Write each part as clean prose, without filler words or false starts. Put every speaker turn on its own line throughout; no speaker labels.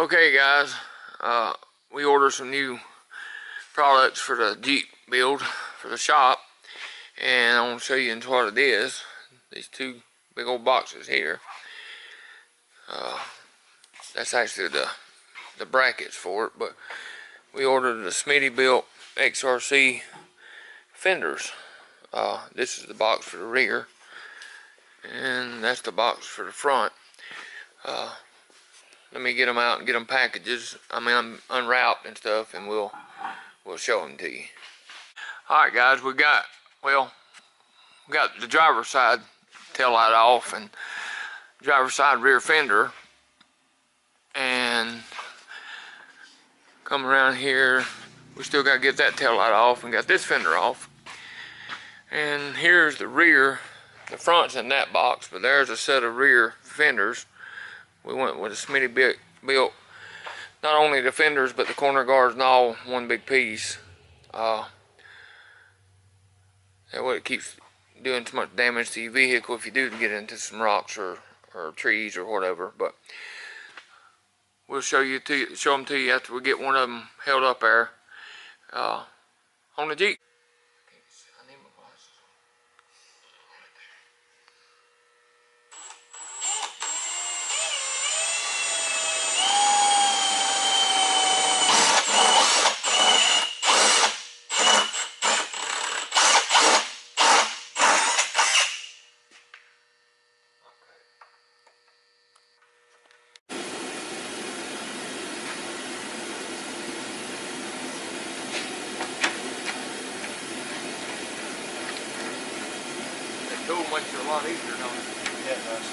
Okay guys, we ordered some new products for the Jeep build for the shop, and I want to show you what it is. These two big old boxes here. That's actually the brackets for it, but we ordered the Smittybilt XRC fenders. This is the box for the rear, and that's the box for the front. Let me get them out and get them packages. Unwrapped and stuff, and we'll show them to you. All right, guys, we got the driver's side tail light off and driver's side rear fender, and come around here, we still got to get that tail light off and got this fender off. And here's the rear. The front's in that box, but there's a set of rear fenders. We went with a Smittybilt, not only the fenders but the corner guards and all one big piece. That way it keeps doing too much damage to your vehicle if you do get into some rocks or trees or whatever. But we'll show them to you after we get one of them held up there on the Jeep. Tool makes it a lot easier, don't it?
Yeah, it does.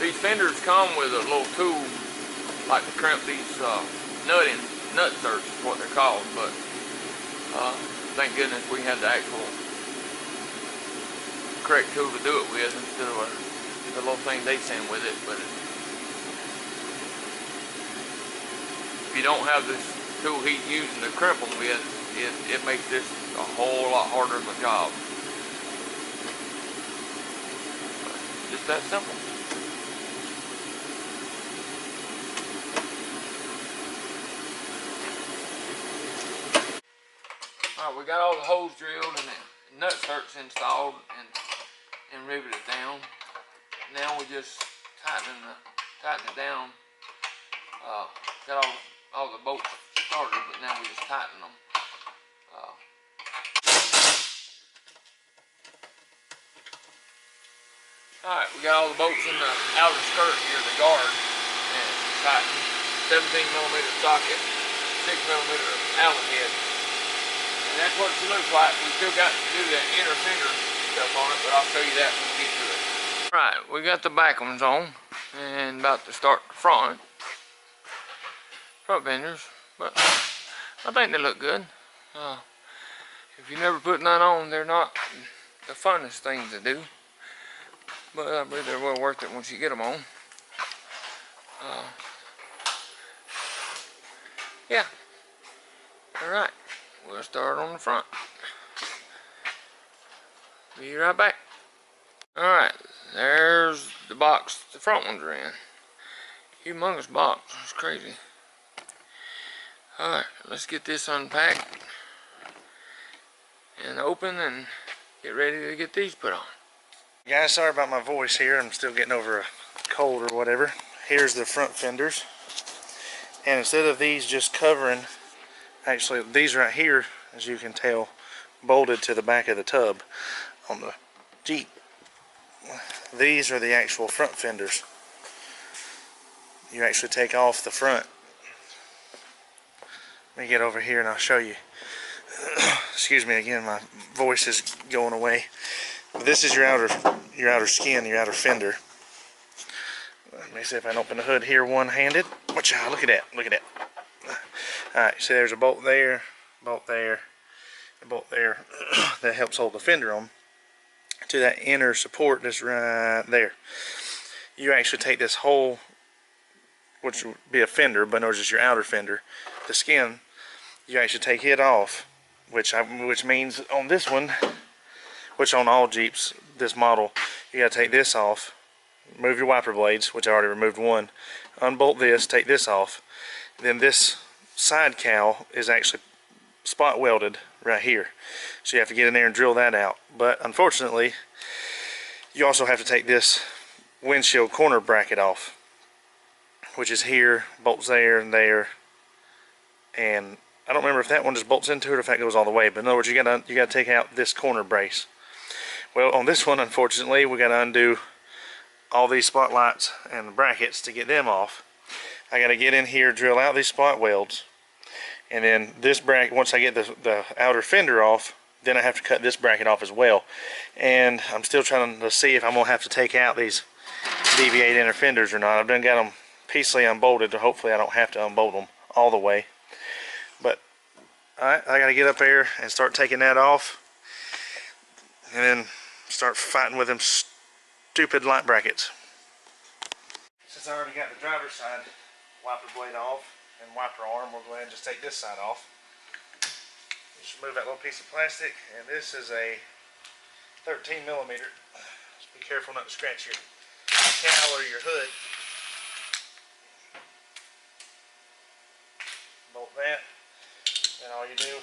These fenders come with a little tool, like to crimp these nut inserts is what they're called. But thank goodness we had the actual correct tool to do it with instead of the little thing they send with it. But if you don't have this tool he's using to crimp them with, it makes this a whole lot harder of a job. Just that simple. Alright, we got all the holes drilled and the nut inserts installed and riveted down. Now we just tighten it down. Got all the bolts started, but now we just tighten them. Alright, we got all the bolts in the outer skirt here, the guard, and tightened. 17mm socket, 6mm Allen head. And that's what it looks like. We still got to do the inner fender stuff on it, but I'll show you that when we get to it. Alright, we got the back ones on, and about to start the front fenders, but I think they look good. If you never put none on, they're not the funnest things to do. But I believe they're well worth it once you get them on. Yeah. Alright. We'll start on the front. Be right back. Alright. There's the box the front ones are in. Humongous box. It's crazy. Alright. Let's get this unpacked and open and get ready to get these put on.
Guys, sorry about my voice here. I'm still getting over a cold or whatever. Here's the front fenders. And instead of these just covering, actually these right here, as you can tell, bolted to the back of the tub on the Jeep. These are the actual front fenders. You actually take off the front. Let me get over here and I'll show you. Excuse me again, my voice is going away. This is your outer skin, your outer fender. Let me see if I can open the hood here one-handed. Watch out, look at that, look at that. Alright, so there's a bolt there, a bolt there that helps hold the fender on to that inner support that's right there. You actually take this whole, which would be a fender, but no, it's just your outer fender, the skin, you actually take it off, which means on this one, which on all Jeeps, this model, you gotta take this off remove your wiper blades, which I already removed one, unbolt this, take this off. Then this side cowl is actually spot welded right here, so you have to get in there and drill that out. But unfortunately, you also have to take this windshield corner bracket off, which is here, bolts there and there, and I don't remember if that one just bolts into it or if that goes all the way. But in other words, you gotta take out this corner brace. Well, on this one, unfortunately, we gotta undo all these spotlights and the brackets to get them off. I gotta get in here, drill out these spot welds, and then this bracket, once I get the outer fender off, then I have to cut this bracket off as well. And I'm still trying to see if I'm gonna have to take out these deviate inner fenders or not. I've done got them piecely unbolted, so hopefully I don't have to unbolt them all the way. But I gotta get up there and start taking that off, and then start fighting with them stupid light brackets. Since I already got the driver's side wiper blade off and wiper arm, we'll go ahead and just take this side off. Just remove that little piece of plastic, and this is a 13 millimeter. Just be careful not to scratch your cowl or your hood. Bolt that, and all you do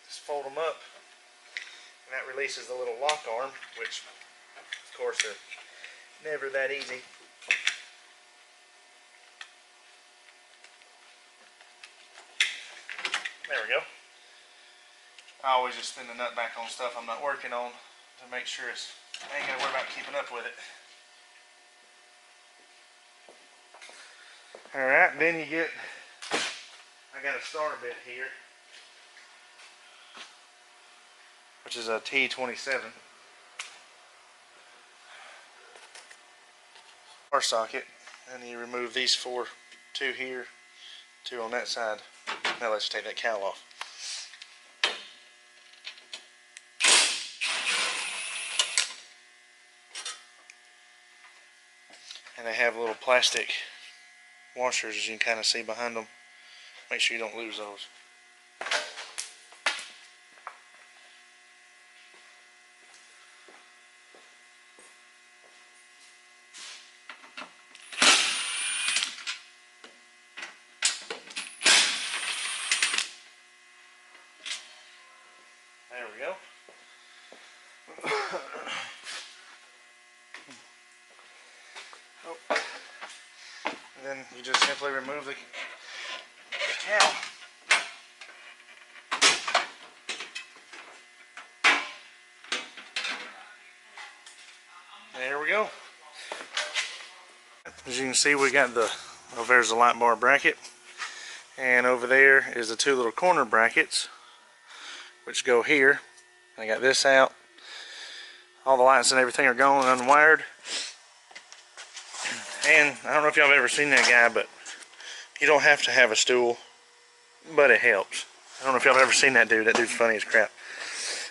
is fold them up, and that releases the little lock arm, which of course are never that easy. There we go. I always just spin the nut back on stuff I'm not working on to make sure I ain't gotta worry about keeping up with it. Alright, then you get, I got a starter bit here, which is a T27. Bar socket, and you remove these two here, two on that side. Now let's take that cowl off. And they have little plastic washers, as you can kind of see behind them. Make sure you don't lose those. There we go. Oh. And then you just simply remove the cowl. There we go. As you can see, we got there's the light bar bracket, and over there is the two little corner brackets which go here. I got this out. All the lights and everything are gone and unwired. And I don't know if y'all have ever seen that guy, but you don't have to have a stool, but it helps. I don't know if y'all have ever seen that dude. That dude's funny as crap.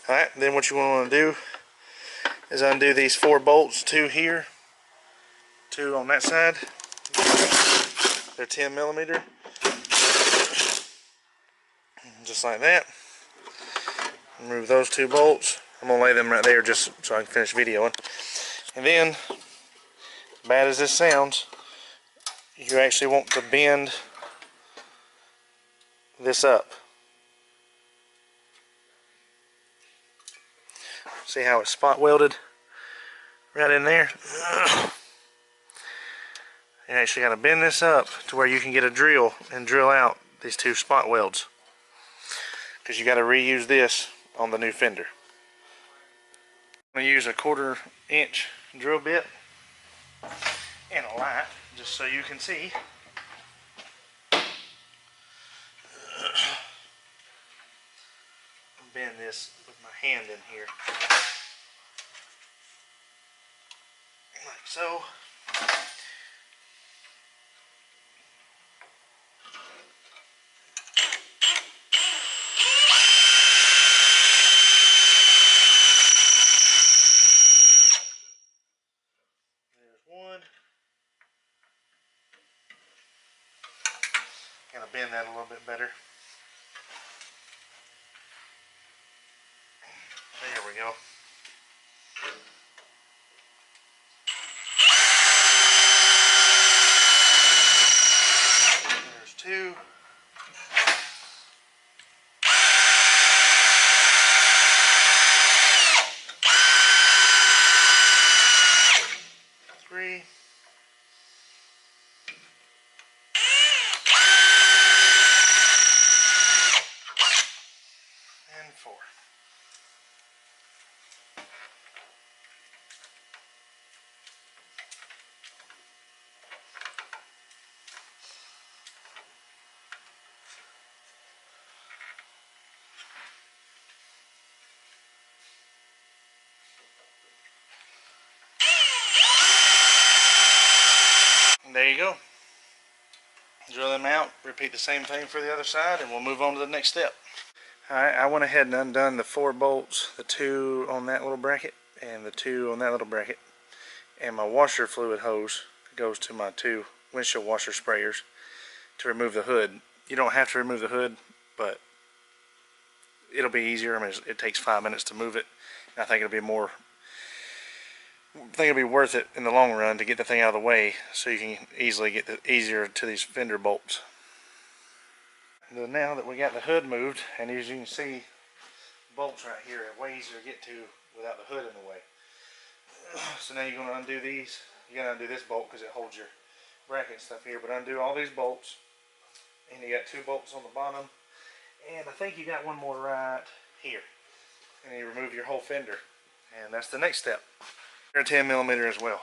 Alright, then what you want to do is undo these 4 bolts, 2 here, 2 on that side. They're 10 millimeter. Just like that. Remove those 2 bolts. I'm going to lay them right there just so I can finish videoing. And then, bad as this sounds, you actually want to bend this up. See how it's spot welded right in there? You actually got to bend this up to where you can get a drill and drill out these 2 spot welds, because you got to reuse this on the new fender. I'm going to use a 1/4 inch drill bit and a light just so you can see. Bend this with my hand in here, like so. Gotta bend that a little bit better. There we go. and 4. And there you go. Drill them out, repeat the same thing for the other side, and we'll move on to the next step. Alright, I went ahead and undone the 4 bolts, the 2 on that little bracket and the 2 on that little bracket. And my washer fluid hose goes to my 2 windshield washer sprayers to remove the hood. You don't have to remove the hood, but it'll be easier. I mean, it takes 5 minutes to move it. And I think it'll be worth it in the long run to get the thing out of the way so you can easily get easier to these fender bolts. Now that we got the hood moved, and as you can see, bolts right here are way easier to get to without the hood in the way. So now you're going to undo these. You got to undo this bolt because it holds your bracket stuff here, but undo all these bolts, and you got 2 bolts on the bottom, and I think you got one more right here, and you remove your whole fender, and that's the next step. They're 10mm as well.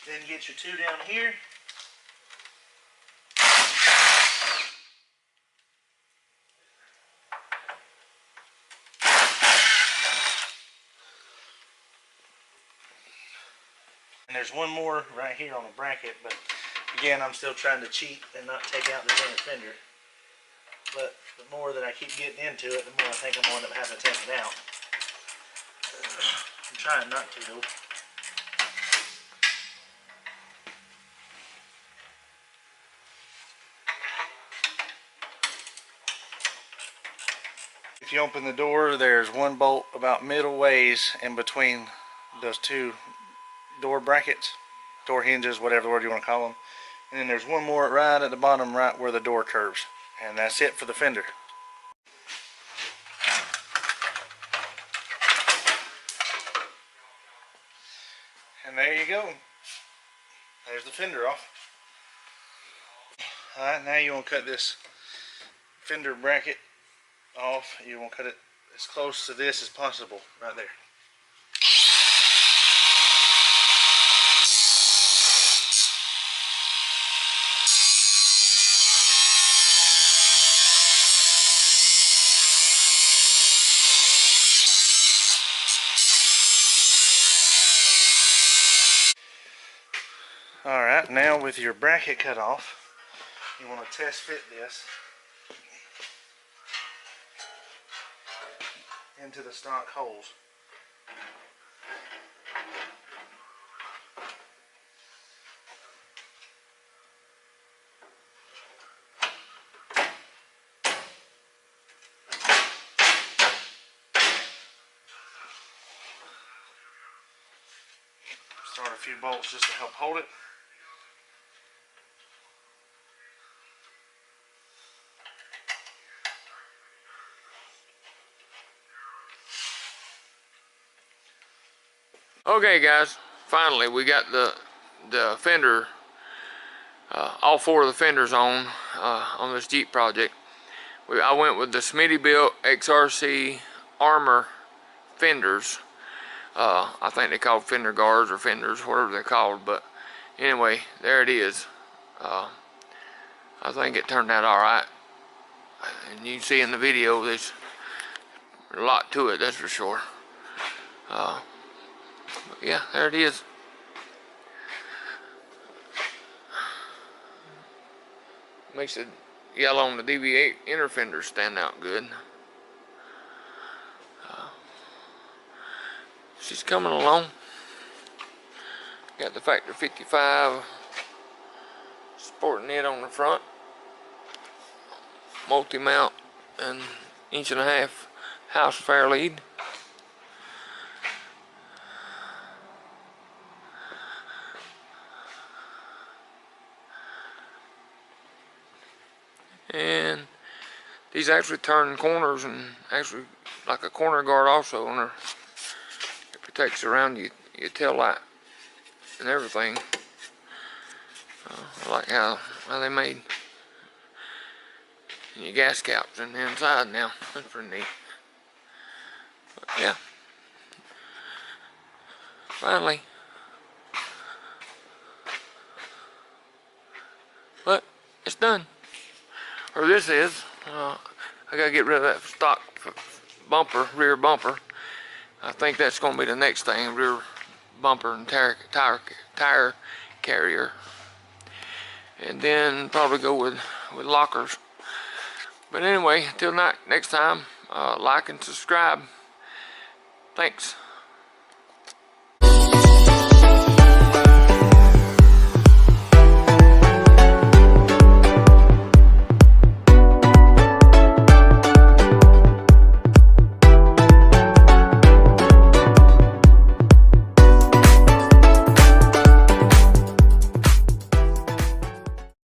Then get your 2 down here. And there's one more right here on the bracket, but again, I'm still trying to cheat and not take out the inner fender. But the more that I keep getting into it, the more I think I'm going to end up having to take it out. I'm trying not to though. If you open the door, there's one bolt about middle ways in between those 2 door brackets, door hinges, whatever word you want to call them. And then there's one more right at the bottom, right where the door curves. And that's it for the fender. And there you go. There's the fender off. Alright, now you want to cut this fender bracket off. You want to cut it as close to this as possible, right there. Alright, now with your bracket cut off, you want to test fit this into the stock holes. Start a few bolts just to help hold it.
Okay guys, finally we got the fender, all 4 of the fenders on this Jeep project. I went with the Smittybilt XRC Armour Fenders. I think they called fender guards or fenders, whatever they're called, but anyway, there it is. I think it turned out alright, and you can see in the video there's a lot to it, that's for sure. Yeah, there it is. Makes the yellow on the DV8 inner fender stand out good. She's coming along. Got the factor 55 sporting it on the front. Multi-mount and 1.5" house fair lead. And these actually turn corners and actually like a corner guard also on her. It protects around your tail light and everything. I like how they made your gas caps in the inside now. That's pretty neat. But yeah. Finally. But it's done. Or this is. I gotta get rid of that stock bumper, rear bumper. I think that's gonna be the next thing, rear bumper and tire carrier. And then probably go with lockers. But anyway, until next time, like and subscribe. Thanks.